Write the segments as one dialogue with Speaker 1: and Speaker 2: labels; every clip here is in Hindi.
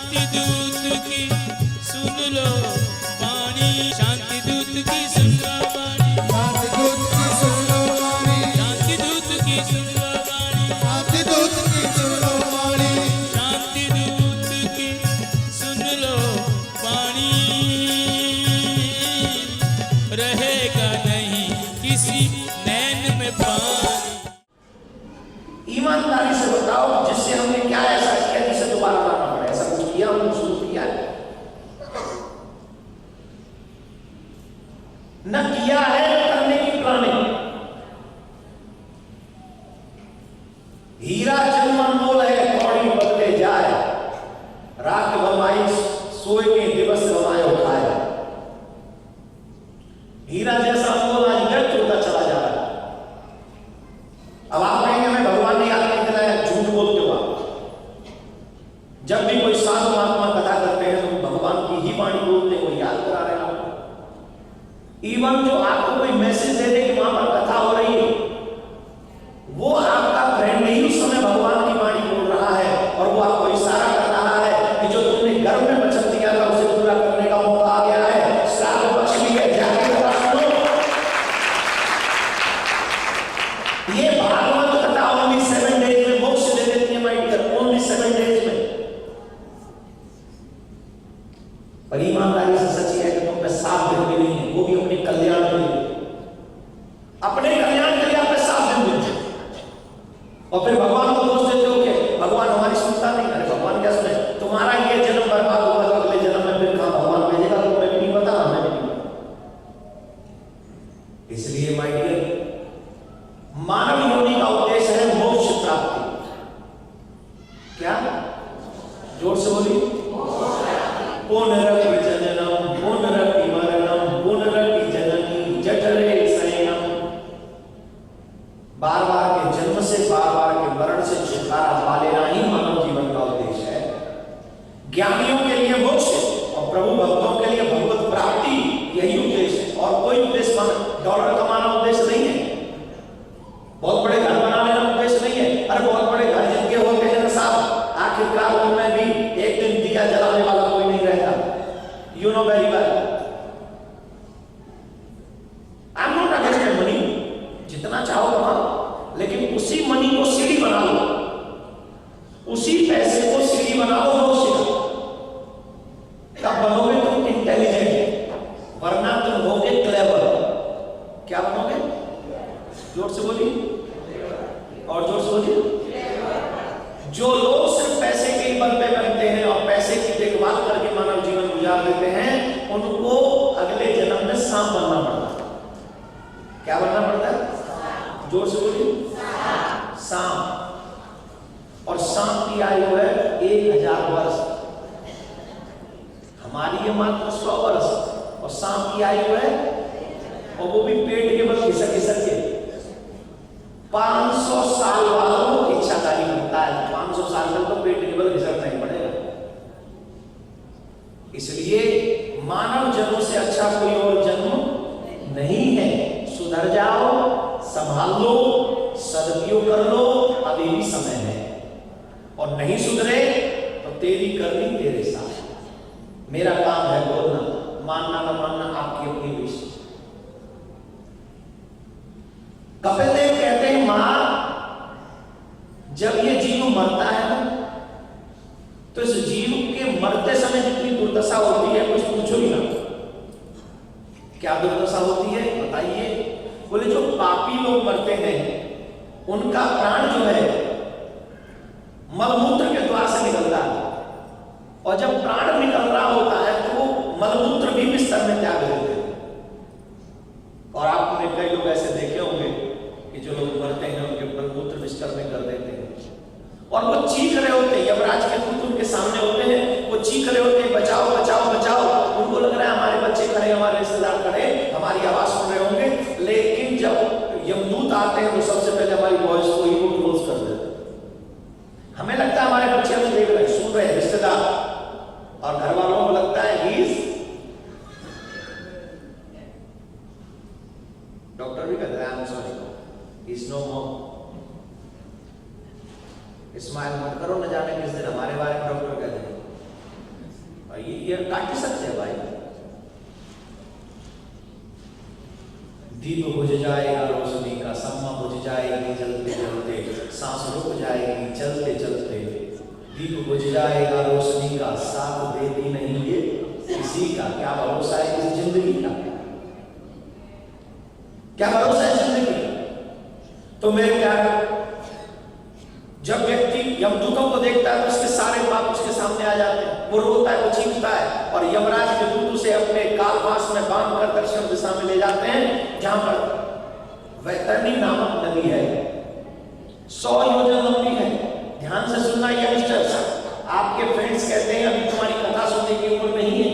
Speaker 1: शांति दूत की सुन लो वाणी, शांति दूत की सुन लो वाणी,
Speaker 2: शांति दूत की सुन लो वाणी,
Speaker 1: शांति दूत की सुन लो वाणी,
Speaker 2: शांति दूत की सुन लो वाणी,
Speaker 1: शांति दूत की सुन लो वाणी। रहेगा नहीं किसी नैन में पानी।
Speaker 3: ईमानदारी से बताओ जिससे हमने क्या ऐसा किया जिसे दोबारा लाना पड़े? ऐसा कुछ किया हमने? शुरू किया है? न किया है, न करने की प्लानिंग। हीरा जन्म अनमोल है, कौड़ी बदले जाए, रात गवाई सोए के दिवस गवायो खाए। हीरा जैसा अनमोल आज व्यर्थ होता चला जा रहा है। अब आप कहेंगे मैं भगवान ने याद नहीं दिलाया, झूठ बोलते हो आप। जब भी कोई साधु महात्मा कथा करते हैं तो भगवान की ही वाणी बोलते हैं, वो याद करा रहे हैं आपको। इवन जो आपको कोई मैसेज दे दे कि वहां पर कथा हो रही है, वो आपका फ्रेंड नहीं उस समय भगवान की वाणी बोल रहा है, और वो आपको इशारा कर रहा है कि जो तुमने गर्भ में वचन दिया था उसे पूरा करने का मौका आ गया है। श्राप पक्ष भी है, जाके कथा सुनो। ये भागवत कथा ओनली 7 डेज में मोक्ष दे देती है माय डियर, ओनली 7 डेज में। पर ईमानदारी से सच है कि तुम पे 7 दिन भी नहीं है, वो भी अपने कल्याण के लिए, अपने कल्याण के लिए आप पे 7 दिन मिलते। और फिर भगवान को दोष देते हो कि भगवान हमारी सुनता नहीं। अरे भगवान क्या सुने? तुम्हारा ये जन्म बर्बाद होगा तो अगले जन्म में फिर कहां भगवान भेजेगा? तुम्हें भी नहीं पता, हमें भी नहीं पता। इसलिए माय डियर, मानव योनि का उद्देश्य है मोक्ष प्राप्ति। क्या? जोर से बोलिए। पुनरपि जननम पुनरपि मरणम पुनरपि जननी जठरे शयनम। बार बार के जन्म से, बार बार के मरण से छुटकारा पा लेना ही मानव जीवन का उद्देश्य है। ज्ञानियों के लिए मोक्ष और प्रभु भक्तों के लिए भगवत प्राप्ति, यही उद्देश्य है। और कोई उद्देश्य डॉलर कमाना उद्देश्य नहीं है, बहुत बड़े घर बना लेना उद्देश्य नहीं है। अरे बहुत बड़े घर जिनके होते हैं ना साहब, आखिरकार उनमें भी एक दिन दिया जलाने वाला कोई नहीं रहता। You know very well. I am not against money, जितना चाहो कमाओ, लेकिन उसी मनी को सीढ़ी बना लो, उसी पैसे को सीढ़ी बना लो मोक्ष का। तब बनोगे तुम इंटेलिजेंट, वरना तुम होगे क्लेवर। क्या बनोगे? जोर से बोलिए, और जोर से बोलिए। जो लोग सिर्फ पैसे के बल पे बनते हैं और पैसे की देखभाल करके मानव जीवन गुजार लेते हैं, उनको अगले जन्म में सांप बनना पड़ता है। क्या बनना पड़ता है? जोर से बोलिए। सांप। और सांप की आयु है 1000 वर्ष, हमारी ये मात्र 100 वर्ष, और सांप की आयु है, और वो भी पेट के बल घिसक घिसक के 500 साल वालों को इच्छाकारी बनता है। 500 साल तक तो पेट के बल घिसकना ही पड़ेगा। इसलिए मानव जन्म से अच्छा कोई और जन्म नहीं है। सुधर जाओ, संभाल लो, सदुपयोग कर लो, अभी भी समय है। और नहीं सुधरे तो तेरी करनी तेरे साथ। मेरा काम है बोलना, मानना न मानना आपकी अपनी विश। कपिल देव कहते हैं, मां जब ये जीव मरता है ना, तो इस जीव के मरते समय जितनी दुर्दशा होती है कुछ पूछो ही ना। क्या दुर्दशा होती है बताइए? बोले जो पापी लोग मरते हैं उनका प्राण जो है मलमूत्र के द्वार से निकलता है, और जब प्राण निकल रहा होता है तो वो मलमूत्र भी बिस्तर में त्याग देते हैं। और आपने कई लोग ऐसे देखे होंगे कि जो लोग मरते हैं उनके मलमूत्र बिस्तर में कर देते हैं, और वो चीख रहे होते हैं। यमराज के दूत उनके सामने होते हैं, वो चीख रहे होते हैं, बचाओ बचाओ बचाओ। उनको लग रहा है हमारे बच्चे खड़े, हमारे रिश्तेदार खड़े, हमारी आवाज सुन रहे होंगे। लेकिन जब यमदूत आते हैं वो सबसे पहले हमारी वॉइस को ही क्लोज कर देते हैं। हमें लगता है हमारे बच्चे हमें देख रहे, सुन रहे हैं, रिश्तेदार, और घर वालों को लगता है डॉक्टर भी कहते हैं sorry, is no more. Smile मत करो, न जाने किस दिन हमारे बारे में ये काट सकते हैं भाई। दीप बुझ जाएगा रोशनी का, सम्मा बुझ जाएगी जलते जलते, सांस रुक जाएगी चलते चलते। दीप बुझ जाएगा रोशनी का, साथ देती नहीं ये किसी का। क्या भरोसा है इस जिंदगी का, क्या भरोसा है जिंदगी का। तो मेरे प्यारे, जब व्यक्ति यमदूतों को देखता है तो उसके सारे पाप उसके सामने आ जाते हैं। वो रोता है, वो चीखता है और यमराज के दूत उसे अपने कालपाश में बांध कर दक्षिण दिशा में ले जाते हैं, जहां पर वैतरणी नामक नदी है, 100 योजन लंबी है। ध्यान से सुनना यंगस्टर्स, आपके फ्रेंड्स कहते हैं अभी तुम्हारी कथा सुनने की उम्र नहीं है,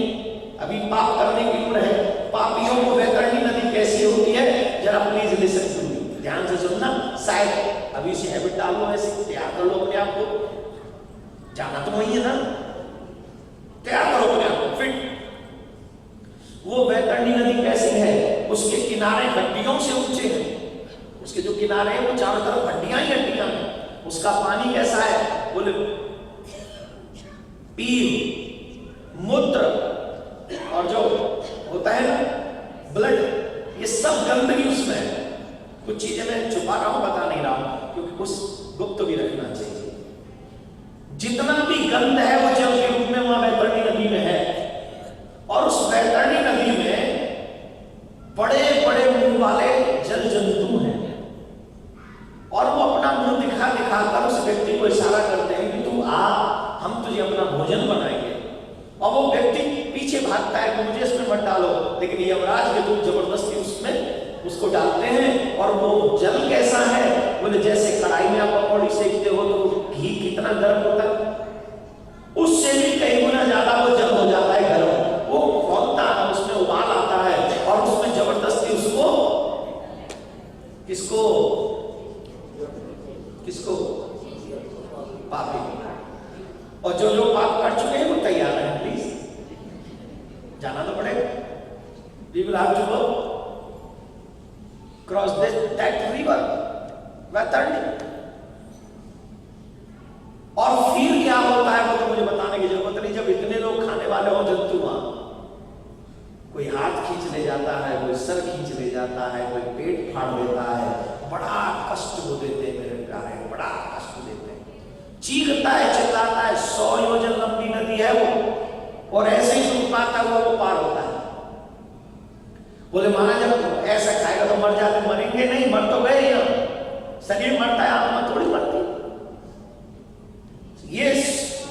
Speaker 3: अभी पाप करने की उम्र है। पापियों को वैतरणी नदी कैसी होती है, जरा प्लीज लिसन टू मी, ध्यान से सुनना। शायद अभी से हैबिट डाल लो, ऐसे तैयार कर लो अपने आप को। जाना तो वही है ना, तैयार करो अपने आप को फिट। वो वैतरणी नदी कैसी है, उसके किनारे हड्डियों से ऊंचे हैं। उसके जो किनारे हैं वो चारों तरफ हड्डियां ही हड्डियां हैं। उसका पानी कैसा है, बोले पील, मूत्र और जो होता है ना ब्लड, ये सब गंदगी उसमें है। कुछ चीजें मैं छुपा रहा हूं, बता नहीं रहा हूं, क्योंकि कुछ गुप्त भी रखना चाहिए। जितना भी गंध है वो जल के रूप में वहां वैतरणी नदी में है। और उस वैतरणी नदी में बड़े बड़े मुंह वाले जल जंतु हैं, और वो अपना मुंह दिखा दिखा कर उस व्यक्ति को इशारा करते हैं कि तू आ, हम तुझे अपना भोजन बनाएंगे। और वो व्यक्ति पीछे भागता है कि मुझे इसमें मत डालो, लेकिन यमराज के दूत जबरदस्ती उसमें उसको डालते हैं। और वो जल कैसा है, बोले जैसे कढ़ाई में आप पकौड़ी सेकते हो तो घी कितना गर्म होता है, उससे भी कई गुना ज्यादा वो जल हो जाता है गर्म। वो खोलता है, उसमें उबाल आता है और उसमें जबरदस्ती उसको किसको किसको पापी, और जो लोग पाप कर चुके हैं वो तैयार हैं, प्लीज जाना तो पड़ेगा। We will have to go cross that river, वैतरणी। और फिर क्या होता है वो तो मुझे बताने की जरूरत नहीं। जब इतने लोग खाने वाले हो जंतु, वहां कोई हाथ खींच ले जाता है, कोई सर खींच ले जाता है, कोई पेट फाड़ देता है, बड़ा कष्ट को देते हैं मेरे प्यारे, बड़ा कष्ट देते हैं। चीखता है, चिल्लाता है, 100 योजन लंबी नदी है वो, और ऐसे ही दूर पाता है वो पार होता है। बोले महाराज जब ऐसा खाएगा तो मर जाते, मरेंगे नहीं, मर तो गए ही हम। शरीर मरता है, आत्मा थोड़ी मरती। ये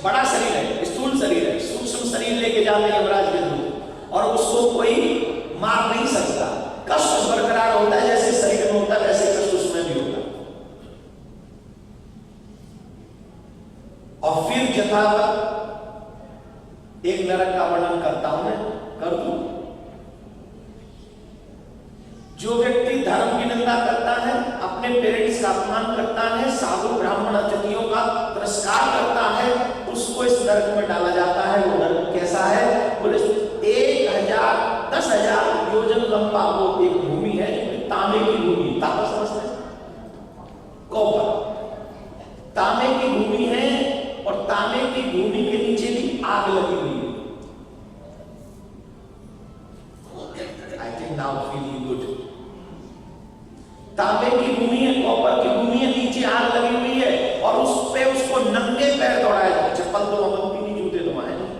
Speaker 3: बड़ा शरीर है, स्थूल शरीर है, सूक्ष्म शरीर लेके जाते हैं यमराज के दूत, और उसको कोई मार नहीं सकता। कष्ट बरकरार होता है, जैसे शरीर में होता है वैसे कष्ट उसमें भी होता है। और फिर यथावत एक नरक का वर्णन करता हूं मैं, कर दूं। जो व्यक्ति धर्म की निंदा करता है, अपने पेरेंट्स का अपमान करता है, साधु ब्राह्मण अतिथियों का तिरस्कार करता है, उसको इस नरक में डाला जाता है। वो नरक कैसा है, बोले 10,000 योजन लंबा वो एक भूमि है, तांबे की भूमि, तांबा समझते हैं, कॉपर, तांबे की भूमि है। और तांबे की भूमि के नीचे भी आग लगी हुई है। I think now feeling good. तांबे की भूमि है, कॉपर की भूमि है, नीचे आग लगी हुई है, और उस पे उसको नंगे पैर दौड़ाया जाता है। चप्पल तो वहां बनती नहीं, जूते तो वहां है नहीं,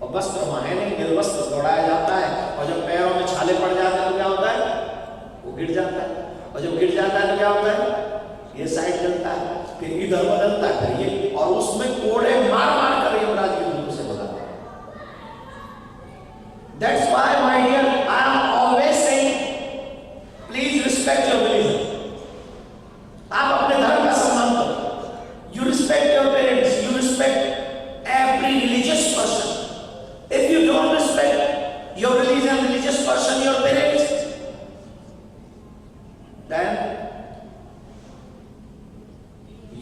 Speaker 3: और वस्त्र वहां है नहीं, निर्वस्त्र दौड़ाया जाता है। और जब पैरों में छाले पड़ जाते हैं तो क्या होता है, वो गिर जाता है। और जब गिर जाता है तो क्या होता है, ये साइड चलता है, फिर इधर बदलता है, फिर ये, और उसमें कोड़े मार मार कर यमराज के दूत से बुलाते हैं। That's why my dear, I am always saying, please respect your religion. आप अपने धर्म का सम्मान करो। You respect your parents, you respect every religious person. If you don't respect your religion, religious person, your parents, then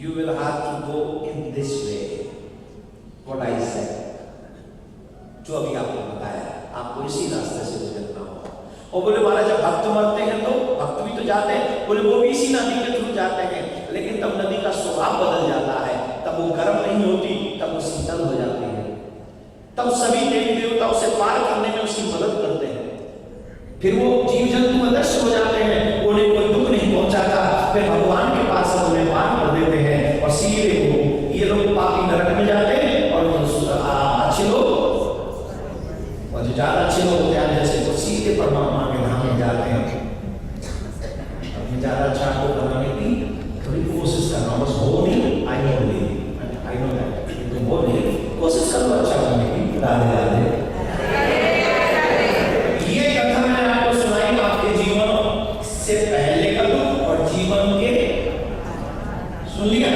Speaker 3: you will have to go in this way. What I said, जो अभी आपको बताया, आपको इसी रास्ते से गुजरना होगा। और बोले महाराज जब भक्त मरते हैं तो भक्त भी तो जाते हैं, बोले वो भी इसी नदी के थ्रू जाते हैं, लेकिन तब नदी का स्वभाव बदल जाता है, तब वो गर्म नहीं होती, तब वो शीतल हो जाती है। तब सभी देवी देवता उसे पार करने में उसकी मदद करते हैं। फिर वो जीव जंतु अदृश्य हो जाते हैं, उन्हें कोई दुख नहीं पहुंचाता। फिर भगवान के पास सब उन्हें पार कर देते हैं और सीधे को ये लोग पापी नरक में जाते हैं और अच्छे लोग और जो ज्यादा अच्छे लोग होते हैं जैसे तो सीधे परमात्मा के धाम में जाते हैं। अपने ज्यादा अच्छा को बनाने की थोड़ी कोशिश करना, बस हो नहीं, आई नो दैट, तुम हो नहीं, कोशिश करो अच्छा बनने की। राधे राधे। ये कथा मैंने आपको सुनाई आपके जीवन से पहले का दुख और जीवन के, सुन लिया।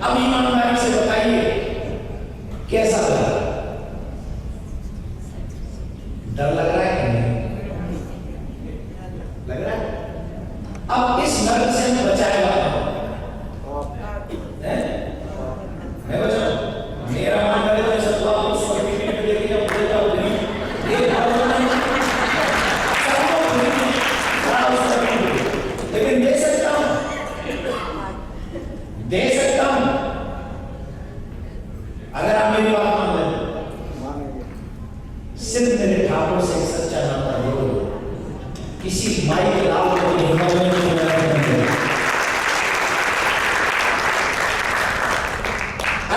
Speaker 3: अब ईमानदारी से बताइए कैसा लगा? डर लग रहा है कि नहीं लग रहा है? अब इस नरक से हमें बचाएगा मैं बचाऊं? मेरा मन करे तो सब आपको सर्टिफिकेट लेके जब बोल जाओ नहीं ये लेकिन दे सकता हूं अगर आप मेरी बात मान लें। सिर्फ मेरे ठाकुर से एक सच्चा नाता जोड़ो, किसी माई के लाभ को हिम्मत में नहीं मिलेगा।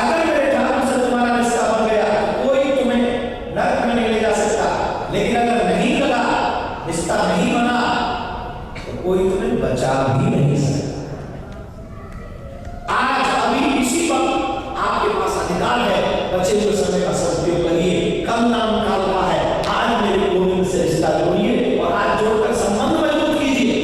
Speaker 3: अगर मेरे ठाकुर से तुम्हारा रिश्ता बन गया कोई तुम्हें नरक में नहीं ले जा सकता, लेकिन अगर नहीं लगा, रिश्ता नहीं बना, तो कोई तुम्हें बचा भी नहीं सकता। आज अभी इसी वक्त आपके पास अधिकार है, बचे हुए समय का सदुपयोग करिए। कल नाम काल का है, आज मेरे गोविंद से रिश्ता जोड़िए और आज जोड़कर संबंध मजबूत कीजिए।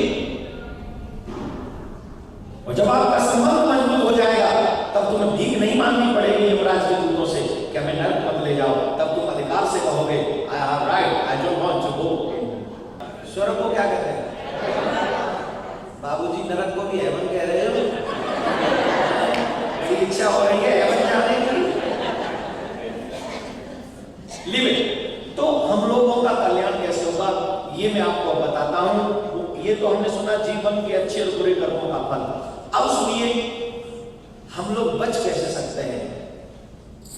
Speaker 3: और जब आपका संबंध मजबूत हो जाएगा तब तुम्हें भीख नहीं मांगनी पड़ेगी यमराज के दूतों से कि हमें नरक मत ले जाओ। तब तुम अधिकार से कहोगे I have right, I don't want to go. स्वर्ग को क्या कहते हैं? बाबूजी नरक को भी हेवन कह रहे हो? इच्छा हो रही है हेवन जाने की? Live it. तो हम लोगों का कल्याण कैसे होगा ये मैं आपको बताता हूं। ये तो हमने सुना जीवन के अच्छे और बुरे कर्मों का फल। अब सुनिए हम लोग बच कैसे सकते हैं।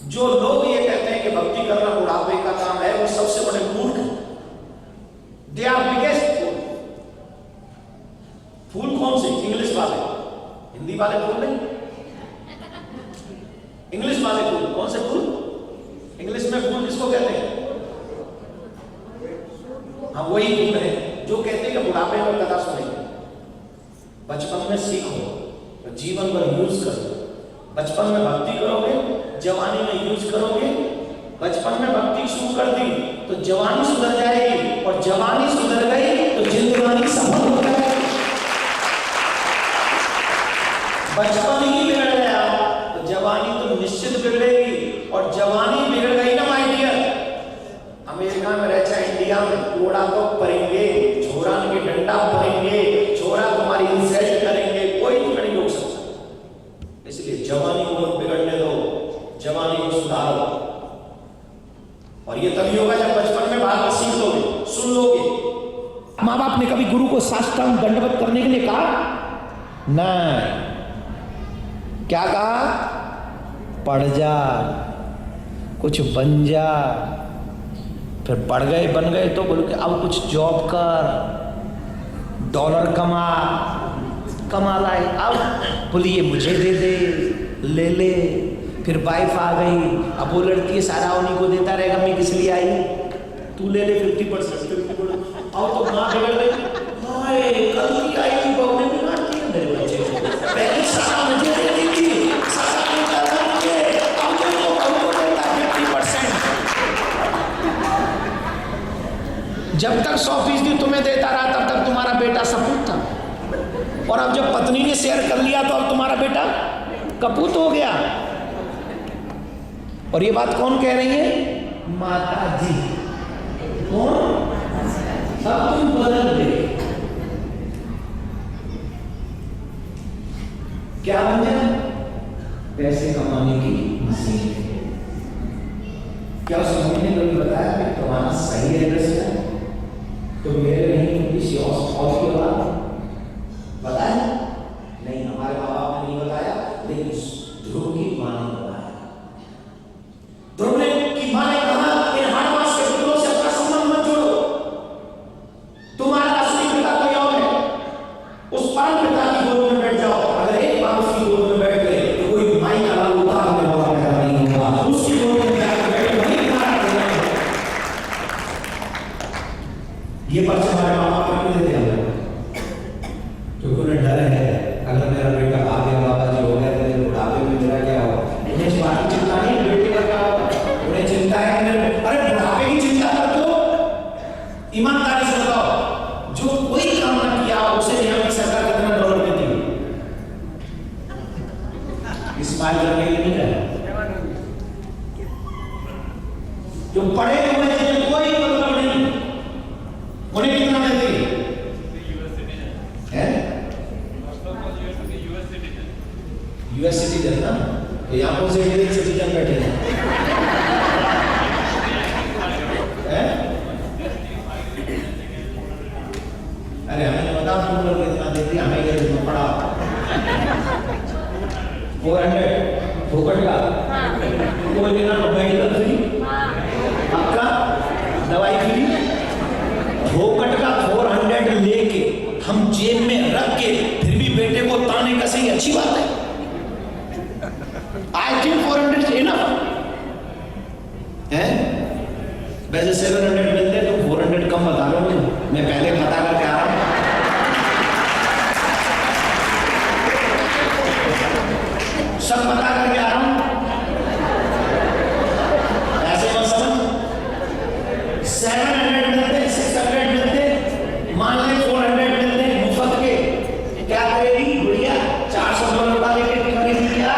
Speaker 3: जो लोग ये कहते हैं कि भक्ति करना बुढ़ापे का काम है, वो सबसे बड़े मूर्ख हैं। दे आर बिगेस्ट फूल। फूल कौन से? इंग्लिश वाले, हिंदी वाले फूल नहीं, इंग्लिश वाले फूल। कौन से फूल? इंग्लिश में फूल किसको कहते हैं? हाँ वही फूल है जो कहते हैं कि बुढ़ापे में कथा सुनेंगे। बचपन में सीखो तो जीवन भर यूज करो। बचपन में भक्ति करोगे, जवानी में यूज करोगे। बचपन में भक्ति शुरू कर दी तो जवानी सुधर जाएगी और जवानी सुधर गई तो जिंदगानी सफल हो जाएगी। बचपन ही बिगड़ गया तो जवानी तो निश्चित बिगड़ेगी और जवानी बिगड़ गई ना माय डियर, अमेरिका में रह चाहे इंडिया में, कोड़ा तो पड़ेंगे, छोरा के डंडा पड़ेंगे, छोरा तुम्हारी इंसल्ट करेंगे, कोई तुम्हें नहीं रोक सकता। इसलिए जवानी को मत बिगड़ने दो, जवानी को सुधारो। और ये तभी होगा जब बचपन में बात सीख लोगे, सुन लोगे। माँ बाप ने कभी गुरु को साष्टांग दंडवत करने के लिए कहा? नहीं। क्या कहा? पढ़ जा, कुछ बन जा। फिर पढ़ गए बन गए तो बोल के अब कुछ जॉब कर, डॉलर कमा लाए। अब बोलिए मुझे दे दे, ले ले। फिर वाइफ आ गई, अब वो लड़की है सारा उन्हीं को देता रहेगा, मैं किस लिए आई? तू ले ले 50%। अब तो माँ बिगड़ गई, हाय कल की आई थी बहू ने बिगाड़ दिया मेरे बच्चे को, पहले सारा मुझे दे दी थी, सारा देता था मुझे, अब देखो बहू को देता 50%। जब तक 100% तुम्हें देता रहा तब तक तुम्हारा बेटा सपूत था, और अब जब पत्नी ने शेयर कर लिया तो अब तुम्हारा बेटा कपूत हो गया। और ये बात कौन कह रही है? माता जी। कौन? अब तुम बदल गए। क्या बन जाए? पैसे कमाने की मशीन। क्या उस मम्मी ने कभी बताया कि तुम्हारा सही एड्रेस है? तो मेरे नहीं किसी और के बाद बताया नहीं, हमारे माँ बाप ने नहीं बताया, लेकिन ध्रुव की माँ ने बताया। ध्रुव की माँ ने कहा ये पर्चा हमारे माँ बाप को क्यों देते हैं हम लोग? क्योंकि उन्हें डर है अगर मेरा बेटा भाग गया बाबा जी हो गया तो बुढ़ापे में मेरा क्या होगा। उन्हें इस बात की चिंता नहीं बेटे का क्या होगा, उन्हें चिंता है अरे बुढ़ापे की चिंता कर दो। ईमानदारी से बताओ जो कोई काम ना किया उसे यहाँ की सरकार कितना डॉलर देती है? इस्माइल करने के लिए नहीं रहा जो पढ़े हुए हैं कोई मतलब नहीं, उन्हें कितना देती है? यूएस सिटीजन ना, तो यहाँ कौन से इंडियन सिटीजन बैठे हैं? अरे हमें बता तुम लोग कितना देती, हमें ये कितना पड़ा 400 फोकट का कोई बिना मेडिकल फ्री आपका दवाई फ्री फोकट का 400 लेके हम जेब में रख के फिर भी बेटे को ताने का सही अच्छी बात है। आई थिंक 400 इनफ है। वैसे 700 मिलते तो 400 कम बता रहा हूँ मैं पहले पता करके आ रहा हूँ। सब पता करके आ रहा हूँ, ऐसे मत समझ। 700 मिलते 600 मिलते मान ले 400 मिलते मुफ्त के, क्या करेगी गुड़िया? 400 डॉलर लेके खरीदी क्या?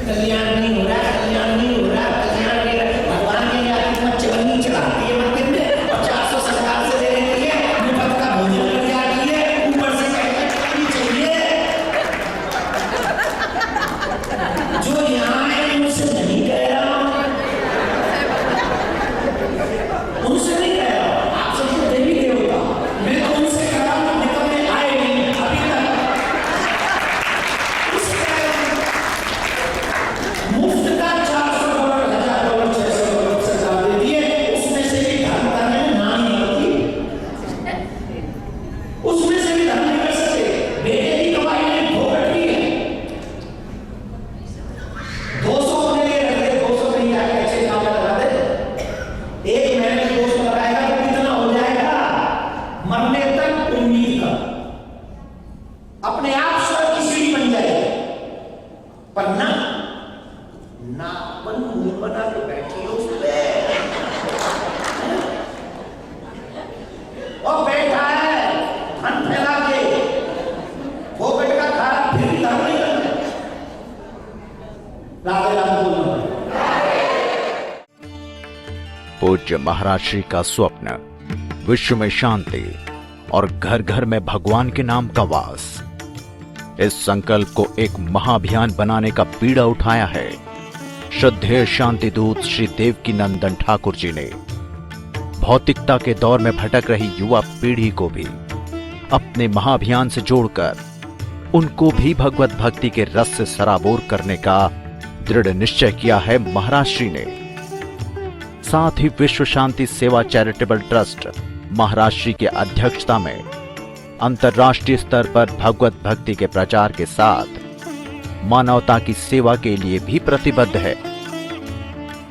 Speaker 3: कल्याण नहीं हो रहा, कल्याण नहीं हो रहा, कल्याण नहीं हो रहा। भगवान के लिए आदमी मत चवन्नी चढ़ाती है मंदिर में और 400 सरकार से ले लेती है, मुफ्त का भोजन लग जाती है, ऊपर से कहती चाहिए। जो यहाँ है उनसे नहीं कह रहा हूँ, उनसे नहीं कह रहा हूँ, आप सबको देवी देवता मैं तो उनसे कह रहा हूँ निकलने आए नहीं अभी तक। मुफ्त का 400 डॉलर, 1000 डॉलर, 600 डॉलर सरकार देती है, उसमें से भी धर्म करने में ना नहीं करती, उसमें से भी धर्म नहीं कर सकते। बेटे की कमाई में फोकट की है। 200 होने के रख दे, 200 कहीं जाके अच्छे काम में लगा दे, एक महीने में 200 लगाएगा तो कितना हो जाएगा? मरने तक उम्मीद कर, अपने आप स्वर्ग की सीढ़ी बन जाएगी। पर ना अपन मुंह बना के बैठी हो उस पे और बैठा है धन फैला के, वो बेटे का खा फिर भी धन नहीं करते। राधे राधे बोलना।
Speaker 4: पूज्य महाराज श्री का स्वप्न विश्व में शांति और घर घर में भगवान के नाम का वास, इस संकल्प को एक महाअभियान बनाने का बीड़ा उठाया है श्रद्धेय शांति दूत श्री देवकी नंदन ठाकुर जी ने। भौतिकता के दौर में भटक रही युवा पीढ़ी को भी अपने महाअभियान से जोड़कर उनको भी भगवत भक्ति के रस से सराबोर करने का दृढ़ निश्चय किया है महाराज श्री ने। साथ ही विश्व शांति सेवा चैरिटेबल ट्रस्ट महाराज श्री की अध्यक्षता में अंतर्राष्ट्रीय स्तर पर भगवत भक्ति के प्रचार के साथ मानवता की सेवा के लिए भी प्रतिबद्ध है।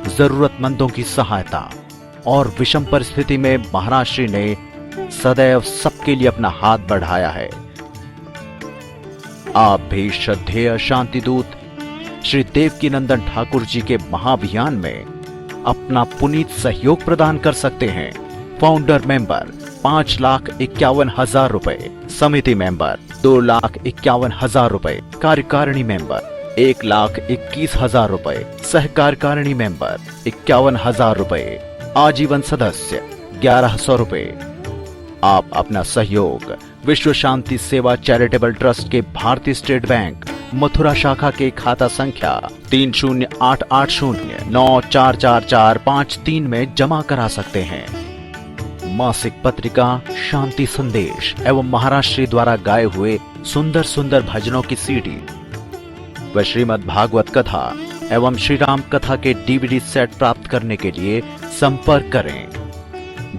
Speaker 4: जरूरतमंदों की सहायता और विषम परिस्थिति में महाराज श्री ने सदैव सबके लिए अपना हाथ बढ़ाया है। आप भी श्रद्धेय शांति दूत श्री देवकी नंदन ठाकुर जी के महाअभियान में अपना पुनीत सहयोग प्रदान कर सकते हैं। फाउंडर मेंबर 5,51,000 रुपए, समिति मेंबर 2,51,000 रुपए, कार्यकारिणी मेंबर 1,21,000 रुपए, सहकार्यकारिणी मेंबर 51,000 रुपए, आजीवन सदस्य 1,100 रुपए। आप अपना सहयोग विश्व शांति सेवा चैरिटेबल ट्रस्ट के भारतीय स्टेट बैंक मथुरा शाखा के खाता संख्या 3088094445 में जमा करा सकते हैं। मासिक पत्रिका शांति संदेश एवं महाराज श्री द्वारा गाए हुए सुंदर सुंदर भजनों की सीडी व श्रीमद् भागवत कथा एवं श्री राम कथा के डीवीडी सेट प्राप्त करने के लिए संपर्क करें।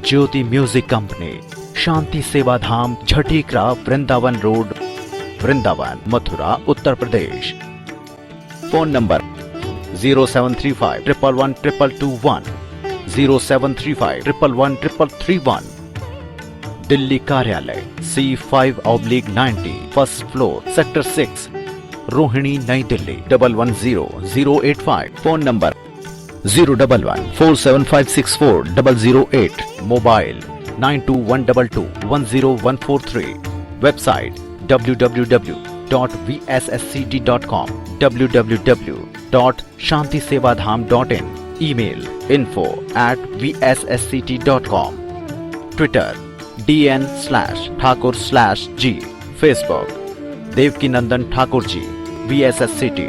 Speaker 4: ज्योति music company, Shanti Seva Dham, Jhatikara, Vrindavan road, Vrindavan, Mathura, Uttar Pradesh. Phone number 0735 111 221, 0735111131। Delhi कार्यालय C5/90 first floor sector 6 Rohini Nai Delhi 1110-085। Phone number 011-47564-008। Mobile 9212210143। Website www.vssct.com, www.shantisevadham.in। Email info@vssct.com। Twitter DN/ठाकुर/G। Facebook Devkinandan Thakur ji VSSCT।